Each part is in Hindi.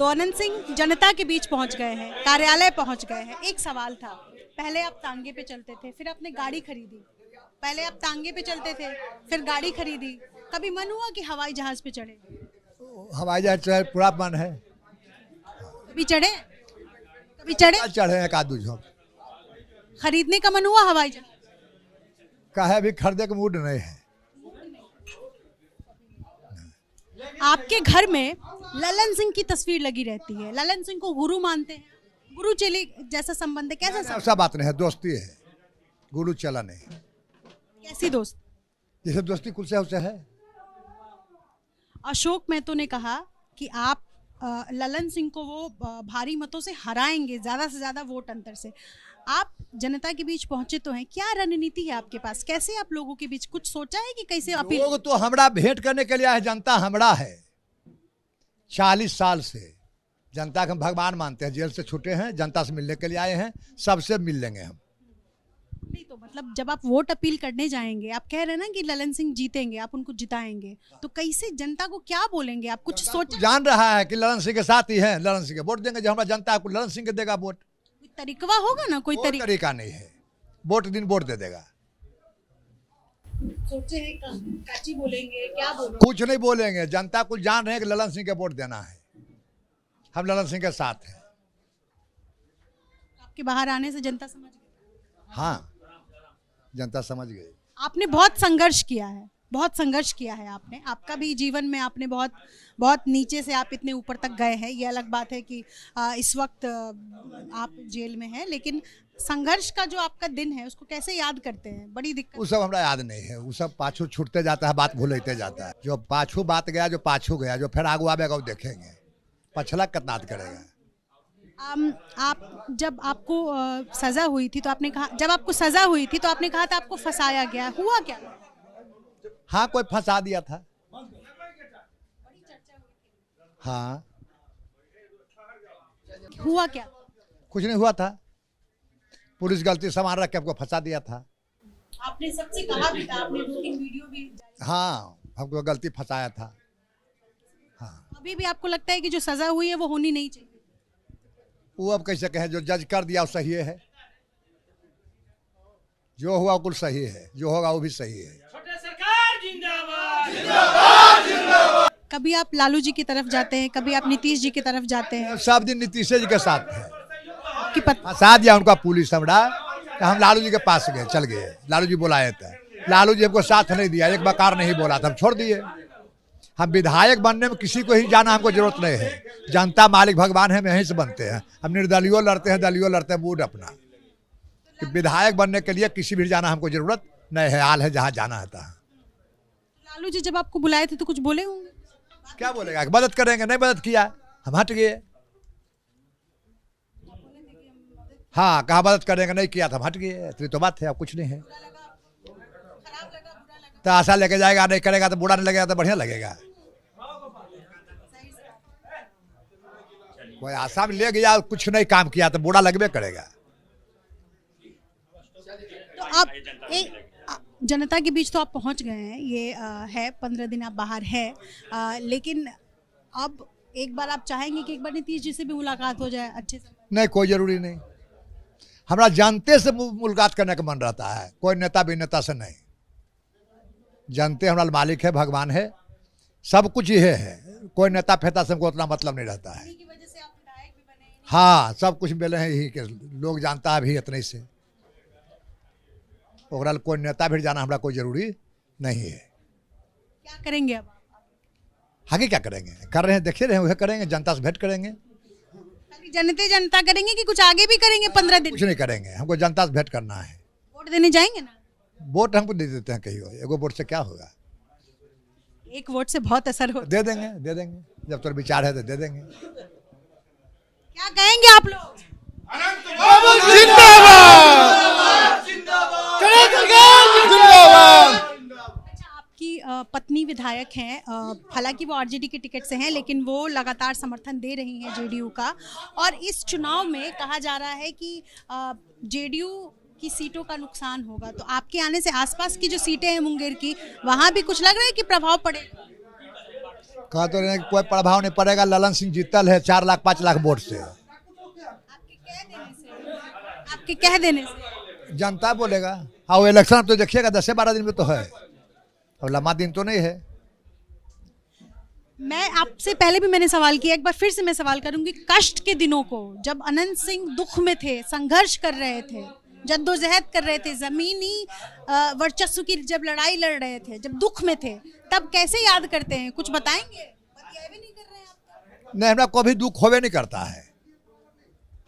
तो अनंत सिंह जनता के बीच पहुंच गए हैं, कार्यालय पहुंच गए हैं। एक सवाल था, पहले आप तांगे पे चलते थे, फिर आपने गाड़ी खरीदी। पहले आप तांगे पे चलते थे, फिर गाड़ी खरीदी। कभी मन हुआ कि हवाई जहाज पे चढ़े? हवाई जहाज चढ़े पूरा मन है। कभी चढ़े? कभी चढ़े? चढ़े एक आध झोंक। खरीदने का मन हुआ हवाई जहाज? कहे अभी खरीदे का मूड नहीं है। आपके घर में ललन सिंह की तस्वीर लगी रहती है, ललन सिंह को गुरु मानते हैं, गुरु चेले जैसा संबंध है, कैसा संबंध? ऐसा बात नहीं है, दोस्ती है, गुरु चला नहीं। कैसी दोस्त? जैसे दोस्ती कुल से उसे है। अशोक मेहतो ने कहा कि आप ललन सिंह को वो भारी मतों से हराएंगे, ज्यादा से ज्यादा वोट अंतर से। आप जनता के बीच पहुंचे तो हैं, क्या रणनीति है आपके पास? कैसे आप लोगों के बीच कुछ सोचा है कि कैसे अपील? लोग तो हमरा भेंट करने के लिए आए, जनता हमरा है। 40 साल से जनता को हम भगवान मानते हैं। जेल से छूटे हैं, जनता से मिलने के लिए आए हैं, सबसे मिल लेंगे हम। नहीं तो मतलब जब आप वोट अपील करने जाएंगे, आप कह रहे हैं ना कि ललन सिंह जीतेंगे, आप उनको जिताएंगे, तो कैसे जनता को क्या बोलेंगे आप? कुछ सोचा? जान रहा है कि ललन सिंह के साथ ही है, ललन सिंह के वोट देंगे। जो हमारा जनता को ललन सिंह के देगा वोट। कोई तरीका होगा ना? कोई तरीका नहीं है, वोट दिन वोट दे देगा। सोचे हैं काची बोलेंगे, क्या बोलेंगे? कुछ नहीं बोलेंगे, जनता को जान रहे हैं कि ललन सिंह के वोट देना है, हम ललन सिंह के साथ हैं। आपके बाहर आने से जनता समझ गई? हाँ, जनता समझ गई। आपने बहुत संघर्ष किया है, बहुत संघर्ष किया है आपने। आपका भी जीवन में आपने बहुत बहुत नीचे से आप इतने ऊपर तक गए हैं। ये अलग बात है कि इस वक्त आप जेल में हैं, लेकिन संघर्ष का जो आपका दिन है उसको कैसे याद करते हैं? बड़ी दिक्कत। वो सब हमरा याद नहीं है, वो सब पाछू छूटते जाता है, बात भूलते जाता है। जो पाछू बात गया, जो पाछू गया, जो फिर आगू आवेगा वो देखेंगे। पछला कतनात करेगा। आप जब आपको सजा हुई थी तो आपने कहा, जब आपको सजा हुई थी तो आपने कहा था आपको फंसाया गया, हुआ क्या? हाँ, कोई फंसा दिया था। हाँ, हुआ क्या? कुछ नहीं हुआ था, पुलिस गलती सामान रख के हमको फंसा दिया था। आपने सबसे कहा भी था, आपने 2-3 वीडियो भी। हाँ, हमको गलती फंसाया था। हाँ, अभी भी आपको लगता है कि जो सजा हुई है वो होनी नहीं चाहिए? वो अब कैसे कहें, जो जज कर दिया वो सही है, जो हुआ कुल सही है, जो होगा वो भी सही है। कभी आप लालू जी की तरफ जाते हैं, कभी आप नीतीश जी की तरफ जाते हैं। सब दिन नीतीश जी के साथ है। कि फंसा दिया उनका पुलिस हमरा, हम लालू जी के पास गए, चल गए। लालू जी बुलाए थे, लालू जी हमको साथ नहीं दिया, एक बकार नहीं बोला था, हम छोड़ दिए। हम विधायक बनने में किसी को ही जाना हमको जरूरत नहीं है। जनता मालिक भगवान है, हम यहीं से बनते हैं। हम निर्दलीय लड़ते हैं, दलीय लड़ते हैं, मूड अपना। विधायक बनने के लिए किसी भी जाना हमको जरूरत नहीं है, हाल है जहाँ जाना है। लालू जी जब आपको बुलाए थे तो कुछ बोले होंगे? क्या बोलेगा, मदद करेंगे, नहीं मदद किया हम हट गए। हाँ, कहा मदद करेंगे, नहीं किया था हम हट गए। तो बात है, अब कुछ नहीं है। तो आशा लेके जाएगा, नहीं करेगा तो बुरा नहीं लगेगा, तो बढ़िया लगेगा। कोई आशा में ले गया, कुछ नहीं काम किया तो बुरा लगबे करेगा। तो आप जनता के बीच तो आप पहुंच गए हैं, ये है 15 दिन आप बाहर है, लेकिन अब एक बार आप चाहेंगे कि एक बार नीतीश जी से भी मुलाकात हो जाए अच्छे से? नहीं, कोई जरूरी नहीं। हमारा जानते से मुलाकात करने का मन रहता है, कोई नेता अभिनेता से नहीं। जानते हमारा मालिक है, भगवान है, सब कुछ ये है। कोई नेता फेता से हमको उतना मतलब नहीं रहता है। हाँ, सब कुछ मिले हैं यही के लोग जानता है भी इतने से। ओवरऑल कोई नेता भी जाना हमारा कोई जरूरी नहीं है। क्या करेंगे अब? आगे क्या करेंगे, कर रहे हैं, देखे रहे हैं, वह करेंगे। जनता से भेंट करेंगे। जनता करेंगे कि कुछ आगे भी करेंगे? 15 दिन कुछ नहीं करेंगे, हमको जनता से भेंट करना है। वोट देने जाएंगे ना? वोट हमको दे देते हैं, कहीं एगो वोट से क्या होगा? एक वोट से बहुत असर हो। दे देंगे, दे देंगे, जब तो विचार है तो दे देंगे। क्या कहेंगे आप लोग? अच्छा, आपकी पत्नी विधायक हैं, हालांकि वो आरजेडी के टिकट से हैं, लेकिन वो लगातार समर्थन दे रही हैं जेडीयू का। और इस चुनाव में कहा जा रहा है कि जेडीयू की सीटों का नुकसान होगा, तो आपके आने से आसपास की जो सीटें हैं मुंगेर की, वहां भी कुछ लग रहा है कि प्रभाव पड़ेगा? कहा तो रहे हैं कि कोई प्रभाव नहीं पड़ेगा, ललन सिंह जीतल है 4 लाख 5 लाख वोट से। आपके कह देने से जनता बोलेगा। हाँ वो इलेक्शन तो देखिएगा 10-12 दिन में तो है, और लंबा दिन तो नहीं है। मैं आपसे पहले भी मैंने सवाल किया, एक बार फिर से मैं सवाल करूंगी। कष्ट के दिनों को, जब अनंत सिंह दुख में थे, संघर्ष कर रहे थे, जद्दोजहद कर रहे थे, जमीनी वर्चस्व की जब लड़ाई लड़ रहे थे, जब दुख में थे, तब कैसे याद करते हैं? कुछ बताएंगे? बतियाए भी नहीं कर रहे हैं आप। नहीं, हमरा कभी दुख होवे नहीं करता है।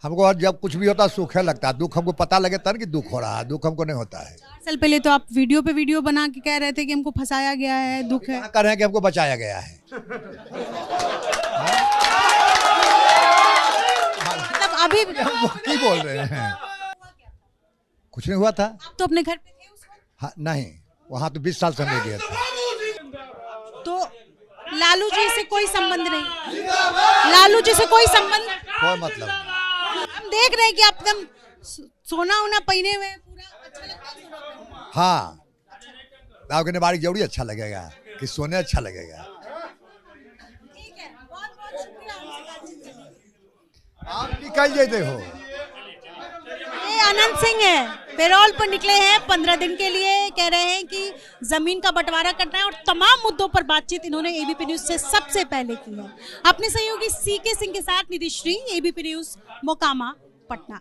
हमको जब कुछ भी होता है सुख लगता है। दुख हमको पता लगे तब कि दुख हो रहा है, दुख हमको नहीं होता है। 4 साल पहले तो आप वीडियो पे वीडियो बना के कह रहे थे कि हमको फंसाया गया है, दुख है। क्या कर रहे हैं कि हमको बचाया गया है। मतलब अभी की बोल रहे हैं, कुछ नहीं हुआ था। आप तो अपने घर पे थे उस वक्त? हाँ, नहीं, वहाँ तो 20 साल से नहीं गया था। तो लालू जी से कोई संबंध नहीं? लालू जी से कोई संबंध? कोई मतलब नहीं। हम देख रहे हैं कि आप एकदम सोना वोना पहने हुए हैं, पूरा अच्छा लगता है सोना पहनना। हाँ, गाँव के निवाड़ी जरूरी अच्छा लगेगा कि सोने अच्छा लगेगा। ठीक है, बहुत बहुत शुक्रिया हमसे बातचीत करने के लिए। आप निकल जाते हो। ये अनंत सिंह है, पेरोल पर निकले हैं 15 दिन के लिए। कह रहे हैं कि जमीन का बंटवारा करना है और तमाम मुद्दों पर बातचीत इन्होंने एबीपी न्यूज से सबसे पहले की है। अपने सहयोगी सीके सिंह के साथ निधि श्री, एबीपी न्यूज, मोकामा, पटना।